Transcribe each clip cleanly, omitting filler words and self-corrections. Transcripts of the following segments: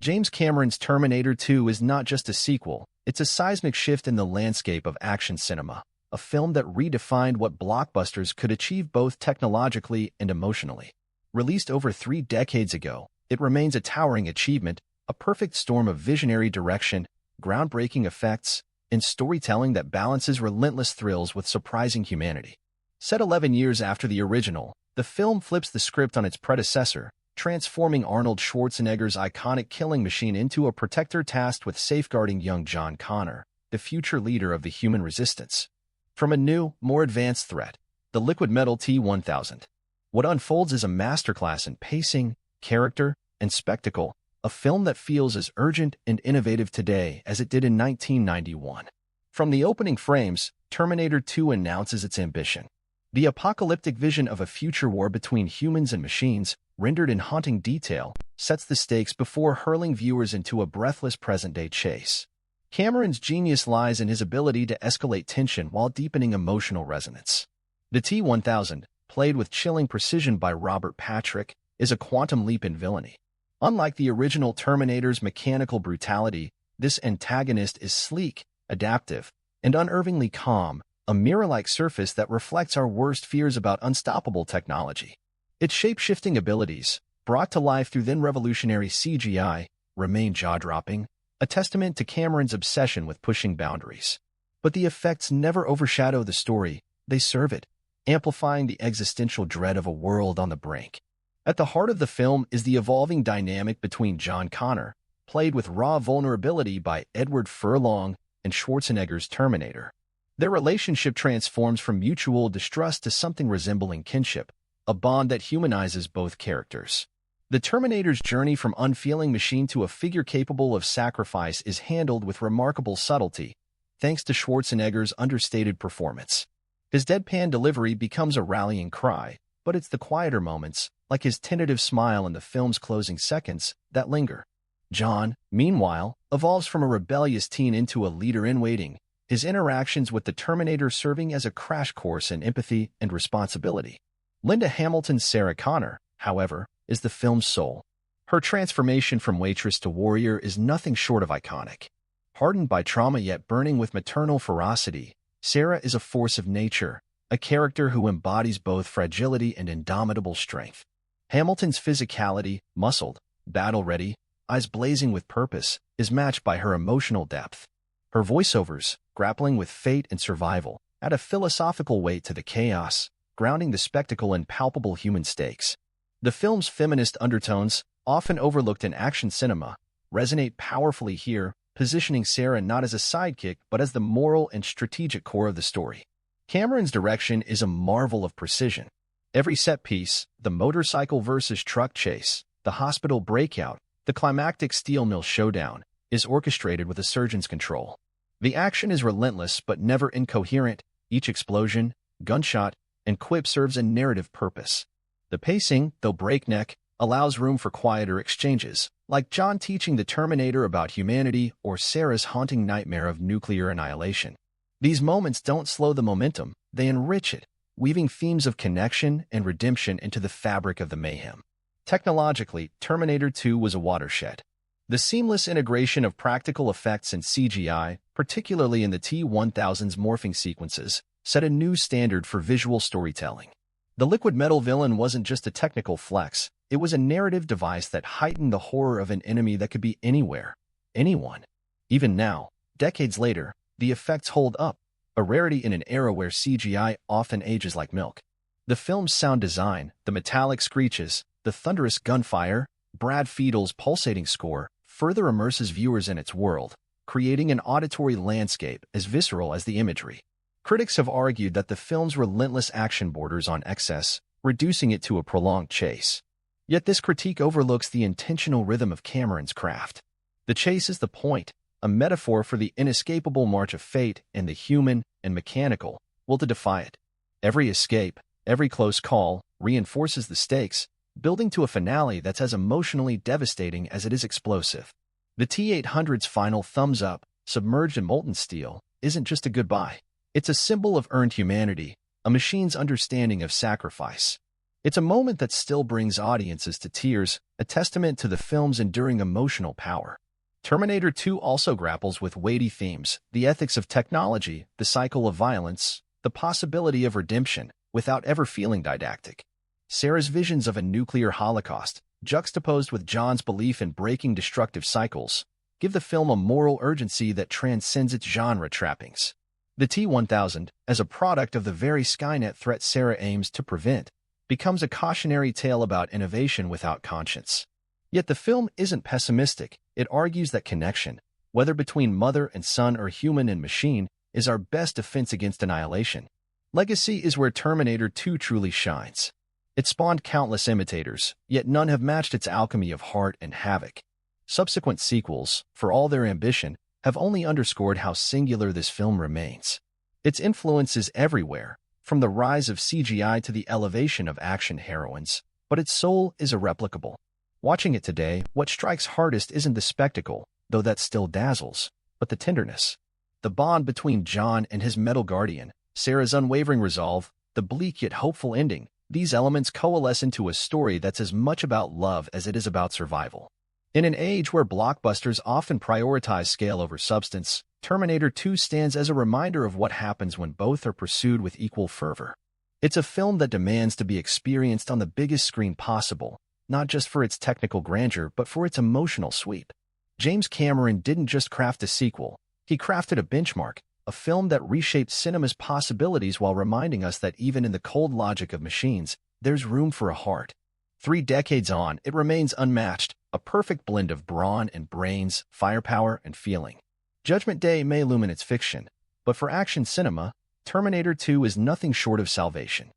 James Cameron's Terminator 2 is not just a sequel, it's a seismic shift in the landscape of action cinema, a film that redefined what blockbusters could achieve both technologically and emotionally. Released over 3 decades ago, it remains a towering achievement, a perfect storm of visionary direction, groundbreaking effects, and storytelling that balances relentless thrills with surprising humanity. Set 11 years after the original, the film flips the script on its predecessor, transforming Arnold Schwarzenegger's iconic killing machine into a protector tasked with safeguarding young John Connor, the future leader of the human resistance, from a new, more advanced threat, the liquid metal T-1000. What unfolds is a masterclass in pacing, character, and spectacle, a film that feels as urgent and innovative today as it did in 1991. From the opening frames, Terminator 2 announces its ambition. The apocalyptic vision of a future war between humans and machines, rendered in haunting detail, sets the stakes before hurling viewers into a breathless present-day chase. Cameron's genius lies in his ability to escalate tension while deepening emotional resonance. The T-1000, played with chilling precision by Robert Patrick, is a quantum leap in villainy. Unlike the original Terminator's mechanical brutality, this antagonist is sleek, adaptive, and unnervingly calm, a mirror-like surface that reflects our worst fears about unstoppable technology. Its shape-shifting abilities, brought to life through then-revolutionary CGI, remain jaw-dropping, a testament to Cameron's obsession with pushing boundaries. But the effects never overshadow the story, they serve it, amplifying the existential dread of a world on the brink. At the heart of the film is the evolving dynamic between John Connor, played with raw vulnerability by Edward Furlong, and Schwarzenegger's Terminator. Their relationship transforms from mutual distrust to something resembling kinship, a bond that humanizes both characters. The Terminator's journey from unfeeling machine to a figure capable of sacrifice is handled with remarkable subtlety, thanks to Schwarzenegger's understated performance. His deadpan delivery becomes a rallying cry, but it's the quieter moments, like his tentative smile in the film's closing seconds, that linger. John, meanwhile, evolves from a rebellious teen into a leader-in-waiting, his interactions with the Terminator serving as a crash course in empathy and responsibility. Linda Hamilton's Sarah Connor, however, is the film's soul. Her transformation from waitress to warrior is nothing short of iconic. Hardened by trauma yet burning with maternal ferocity, Sarah is a force of nature, a character who embodies both fragility and indomitable strength. Hamilton's physicality, muscled, battle-ready, eyes blazing with purpose, is matched by her emotional depth. Her voiceovers, grappling with fate and survival, add a philosophical weight to the chaos, grounding the spectacle in palpable human stakes. The film's feminist undertones, often overlooked in action cinema, resonate powerfully here, positioning Sarah not as a sidekick but as the moral and strategic core of the story. Cameron's direction is a marvel of precision. Every set piece, the motorcycle versus truck chase, the hospital breakout, the climactic steel mill showdown, is orchestrated with a surgeon's control. The action is relentless but never incoherent. Each explosion, gunshot, and quip serves a narrative purpose. The pacing, though breakneck, allows room for quieter exchanges, like John teaching the Terminator about humanity or Sarah's haunting nightmare of nuclear annihilation. These moments don't slow the momentum, they enrich it, weaving themes of connection and redemption into the fabric of the mayhem. Technologically, Terminator 2 was a watershed. The seamless integration of practical effects and CGI, particularly in the T-1000's morphing sequences, set a new standard for visual storytelling. The liquid metal villain wasn't just a technical flex, it was a narrative device that heightened the horror of an enemy that could be anywhere, anyone. Even now, decades later, the effects hold up, a rarity in an era where CGI often ages like milk. The film's sound design, the metallic screeches, the thunderous gunfire, Brad Fiedel's pulsating score, further immerses viewers in its world, creating an auditory landscape as visceral as the imagery. Critics have argued that the film's relentless action borders on excess, reducing it to a prolonged chase. Yet this critique overlooks the intentional rhythm of Cameron's craft. The chase is the point, a metaphor for the inescapable march of fate, and the human and mechanical will to defy it. Every escape, every close call, reinforces the stakes, building to a finale that's as emotionally devastating as it is explosive. The T-800's final thumbs up, submerged in molten steel, isn't just a goodbye. It's a symbol of earned humanity, a machine's understanding of sacrifice. It's a moment that still brings audiences to tears, a testament to the film's enduring emotional power. Terminator 2 also grapples with weighty themes: the ethics of technology, the cycle of violence, the possibility of redemption, without ever feeling didactic. Sarah's visions of a nuclear holocaust, juxtaposed with John's belief in breaking destructive cycles, give the film a moral urgency that transcends its genre trappings. The T-1000, as a product of the very Skynet threat Sarah aims to prevent, becomes a cautionary tale about innovation without conscience. Yet the film isn't pessimistic. It argues that connection, whether between mother and son or human and machine, is our best defense against annihilation. Legacy is where Terminator 2 truly shines. It spawned countless imitators, yet none have matched its alchemy of heart and havoc. Subsequent sequels, for all their ambition, have only underscored how singular this film remains. Its influence is everywhere, from the rise of CGI to the elevation of action heroines, but its soul is irreplicable. Watching it today, what strikes hardest isn't the spectacle, though that still dazzles, but the tenderness. The bond between John and his metal guardian, Sarah's unwavering resolve, the bleak yet hopeful ending, these elements coalesce into a story that's as much about love as it is about survival. In an age where blockbusters often prioritize scale over substance, Terminator 2 stands as a reminder of what happens when both are pursued with equal fervor. It's a film that demands to be experienced on the biggest screen possible, not just for its technical grandeur but for its emotional sweep. James Cameron didn't just craft a sequel, he crafted a benchmark, a film that reshaped cinema's possibilities while reminding us that even in the cold logic of machines, there's room for a heart. 3 decades on, it remains unmatched, a perfect blend of brawn and brains, firepower and feeling. Judgment Day may loom in its fiction, but for action cinema, Terminator 2 is nothing short of salvation.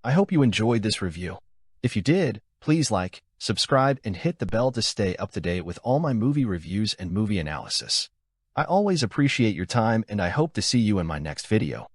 I hope you enjoyed this review. If you did, please like, subscribe, and hit the bell to stay up to date with all my movie reviews and movie analysis. I always appreciate your time, and I hope to see you in my next video.